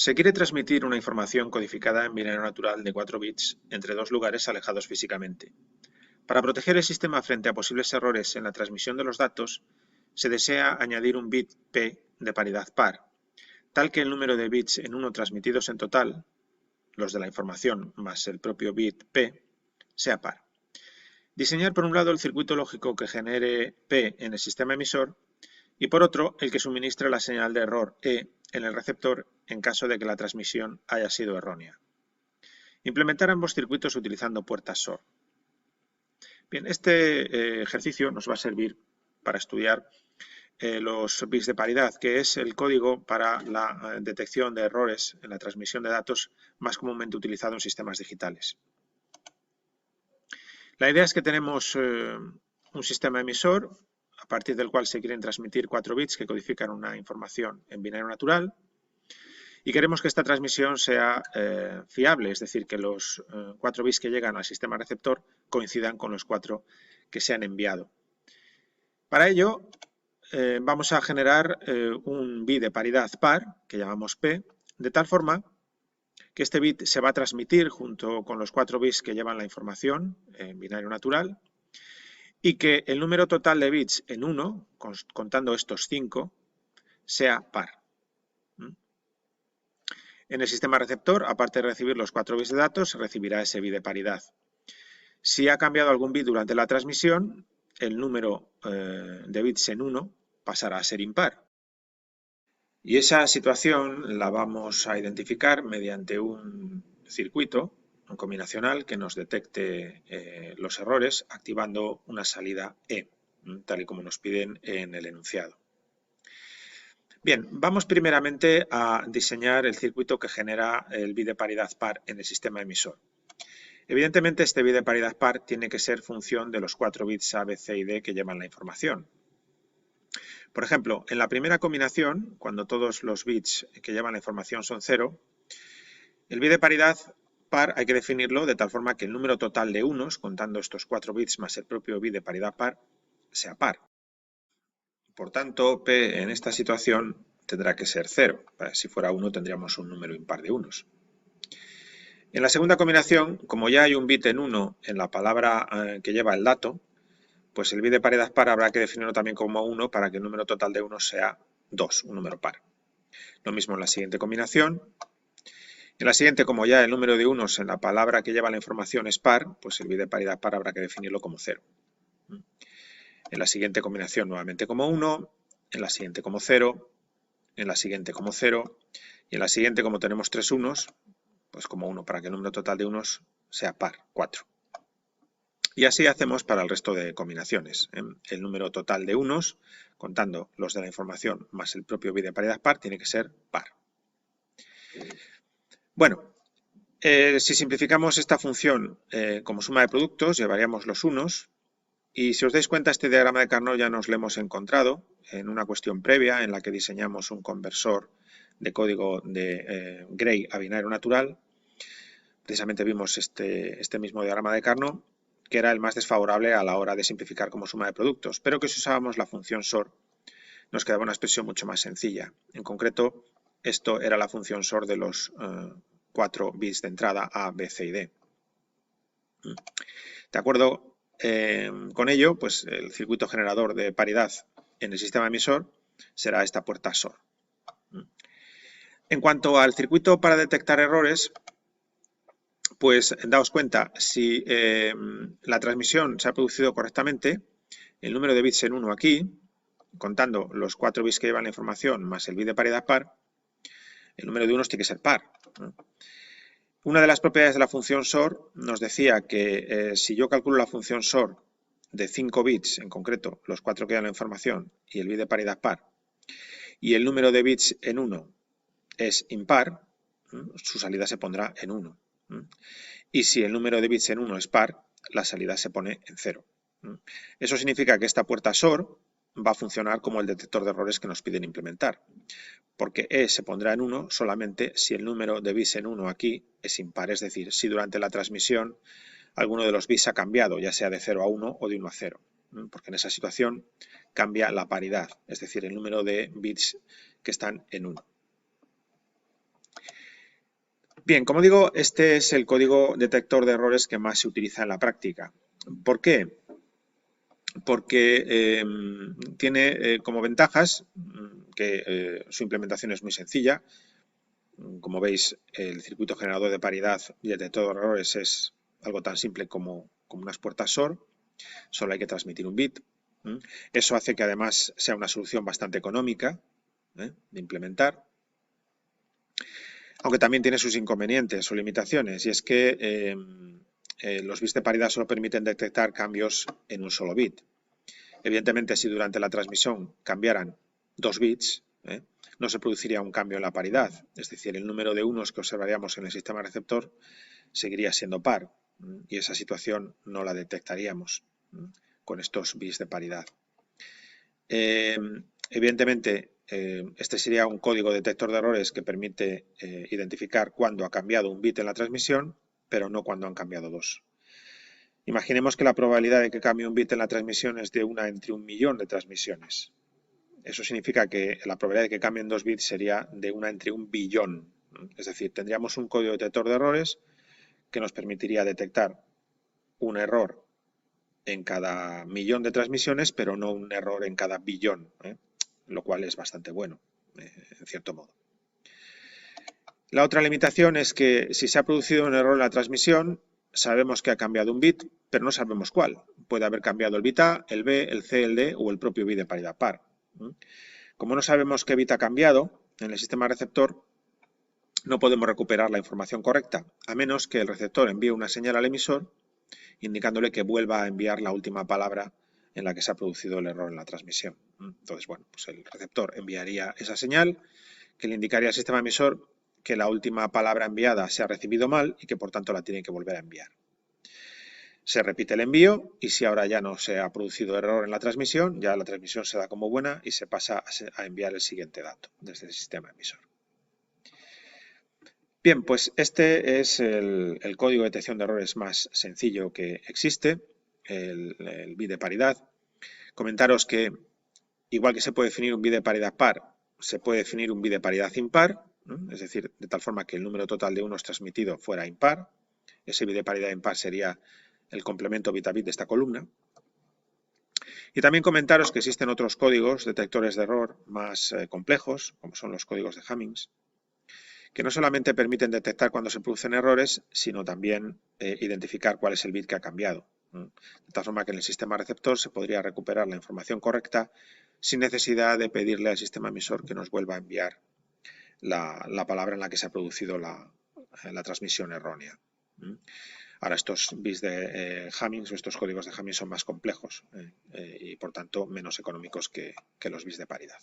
Se quiere transmitir una información codificada en binario natural de 4 bits entre dos lugares alejados físicamente. Para proteger el sistema frente a posibles errores en la transmisión de los datos, se desea añadir un bit P de paridad par, tal que el número de bits en 1 transmitidos en total, los de la información más el propio bit P, sea par. Diseñar por un lado el circuito lógico que genere P en el sistema emisor y por otro el que suministre la señal de error E en el receptor en caso de que la transmisión haya sido errónea. Implementar ambos circuitos utilizando puertas SOR. Bien, este ejercicio nos va a servir para estudiar los bits de paridad, que es el código para la detección de errores en la transmisión de datos más comúnmente utilizado en sistemas digitales. La idea es que tenemos un sistema emisor a partir del cual se quieren transmitir 4 bits que codifican una información en binario natural y queremos que esta transmisión sea fiable, es decir, que los 4 bits que llegan al sistema receptor coincidan con los 4 que se han enviado. Para ello vamos a generar un bit de paridad par, que llamamos P, de tal forma que este bit se va a transmitir junto con los 4 bits que llevan la información en binario natural y que el número total de bits en 1, contando estos 5, sea par. En el sistema receptor, aparte de recibir los 4 bits de datos, se recibirá ese bit de paridad. Si ha cambiado algún bit durante la transmisión, el número de bits en 1 pasará a ser impar. Y esa situación la vamos a identificar mediante un circuito combinacional que nos detecte los errores activando una salida E, tal y como nos piden en el enunciado. Bien, vamos primeramente a diseñar el circuito que genera el bit de paridad par en el sistema emisor. Evidentemente, este bit de paridad par tiene que ser función de los 4 bits A, B, C y D que llevan la información. Por ejemplo, en la primera combinación, cuando todos los bits que llevan la información son 0, el bit de paridad par hay que definirlo de tal forma que el número total de unos, contando estos 4 bits más el propio bit de paridad par, sea par. Por tanto, P en esta situación tendrá que ser 0. Si fuera 1 tendríamos un número impar de unos. En la segunda combinación, como ya hay un bit en 1 en la palabra que lleva el dato, pues el bit de paridad par habrá que definirlo también como 1 para que el número total de unos sea 2, un número par. Lo mismo en la siguiente combinación. En la siguiente, como ya el número de unos en la palabra que lleva la información es par, pues el bit de paridad par habrá que definirlo como 0. En la siguiente combinación nuevamente como 1, en la siguiente como 0, en la siguiente como 0 y en la siguiente, como tenemos 3 unos, pues como 1 para que el número total de unos sea par, 4. Y así hacemos para el resto de combinaciones. El número total de unos, contando los de la información más el propio bit de paridad par, tiene que ser par. Bueno, si simplificamos esta función como suma de productos, llevaríamos los unos. Y si os dais cuenta, este diagrama de Carnot ya nos lo hemos encontrado en una cuestión previa en la que diseñamos un conversor de código de Gray a binario natural. Precisamente vimos este mismo diagrama de Carnot, que era el más desfavorable a la hora de simplificar como suma de productos, pero que si usábamos la función SOR nos quedaba una expresión mucho más sencilla. En concreto, esto era la función SOR de los 4 bits de entrada A, B, C y D. De acuerdo con ello, pues el circuito generador de paridad en el sistema emisor será esta puerta SOR. En cuanto al circuito para detectar errores, pues daos cuenta, si la transmisión se ha producido correctamente, el número de bits en 1 aquí, contando los 4 bits que llevan la información más el bit de paridad par, el número de unos tiene que ser par. Una de las propiedades de la función SOR nos decía que si yo calculo la función SOR de 5 bits, en concreto los 4 que dan la información y el bit de paridad par, y el número de bits en 1 es impar, su salida se pondrá en 1. Y si el número de bits en 1 es par, la salida se pone en 0. Eso significa que esta puerta SOR va a funcionar como el detector de errores que nos piden implementar, porque E se pondrá en 1 solamente si el número de bits en 1 aquí es impar, es decir, si durante la transmisión alguno de los bits ha cambiado, ya sea de 0 a 1 o de 1 a 0, porque en esa situación cambia la paridad, es decir, el número de bits que están en 1. Bien, como digo, este es el código detector de errores que más se utiliza en la práctica. ¿Por qué? Porque tiene como ventajas que su implementación es muy sencilla. Como veis, el circuito generador de paridad y el detector de errores es algo tan simple como unas puertas SOR. Solo hay que transmitir un bit. Eso hace que además sea una solución bastante económica de implementar, aunque también tiene sus inconvenientes o limitaciones, y es que los bits de paridad solo permiten detectar cambios en un solo bit. Evidentemente, si durante la transmisión cambiaran 2 bits, no se produciría un cambio en la paridad, es decir, el número de unos que observaríamos en el sistema receptor seguiría siendo par, y esa situación no la detectaríamos con estos bits de paridad. Evidentemente, este sería un código detector de errores que permite identificar cuándo ha cambiado un bit en la transmisión, pero no cuándo han cambiado dos. Imaginemos que la probabilidad de que cambie un bit en la transmisión es de 1 entre 1.000.000 de transmisiones. Eso significa que la probabilidad de que cambien 2 bits sería de 1 entre 1.000.000.000. Es decir, tendríamos un código detector de errores que nos permitiría detectar un error en cada 1.000.000 de transmisiones, pero no un error en cada billón, lo cual es bastante bueno, en cierto modo. La otra limitación es que si se ha producido un error en la transmisión, sabemos que ha cambiado un bit, pero no sabemos cuál. Puede haber cambiado el bit A, el B, el C, el D o el propio bit de paridad par. Como no sabemos qué bit ha cambiado en el sistema receptor, no podemos recuperar la información correcta, a menos que el receptor envíe una señal al emisor indicándole que vuelva a enviar la última palabra en la que se ha producido el error en la transmisión. Entonces, bueno, pues el receptor enviaría esa señal que le indicaría al sistema emisor que la última palabra enviada se ha recibido mal y que por tanto la tiene que volver a enviar. Se repite el envío y si ahora ya no se ha producido error en la transmisión, ya la transmisión se da como buena y se pasa a enviar el siguiente dato desde el sistema emisor. Bien, pues este es el código de detección de errores más sencillo que existe, el bit de paridad. Comentaros que, igual que se puede definir un bit de paridad par, se puede definir un bit de paridad impar, ¿no? Es decir, de tal forma que el número total de unos transmitido fuera impar. Ese bit de paridad impar sería el complemento bit a bit de esta columna. Y también comentaros que existen otros códigos detectores de error más complejos, como son los códigos de Hamming, que no solamente permiten detectar cuando se producen errores, sino también identificar cuál es el bit que ha cambiado. De tal forma que en el sistema receptor se podría recuperar la información correcta sin necesidad de pedirle al sistema emisor que nos vuelva a enviar la palabra en la que se ha producido la transmisión errónea. Ahora, estos bits de Hamming o estos códigos de Hamming son más complejos y por tanto menos económicos que los bits de paridad.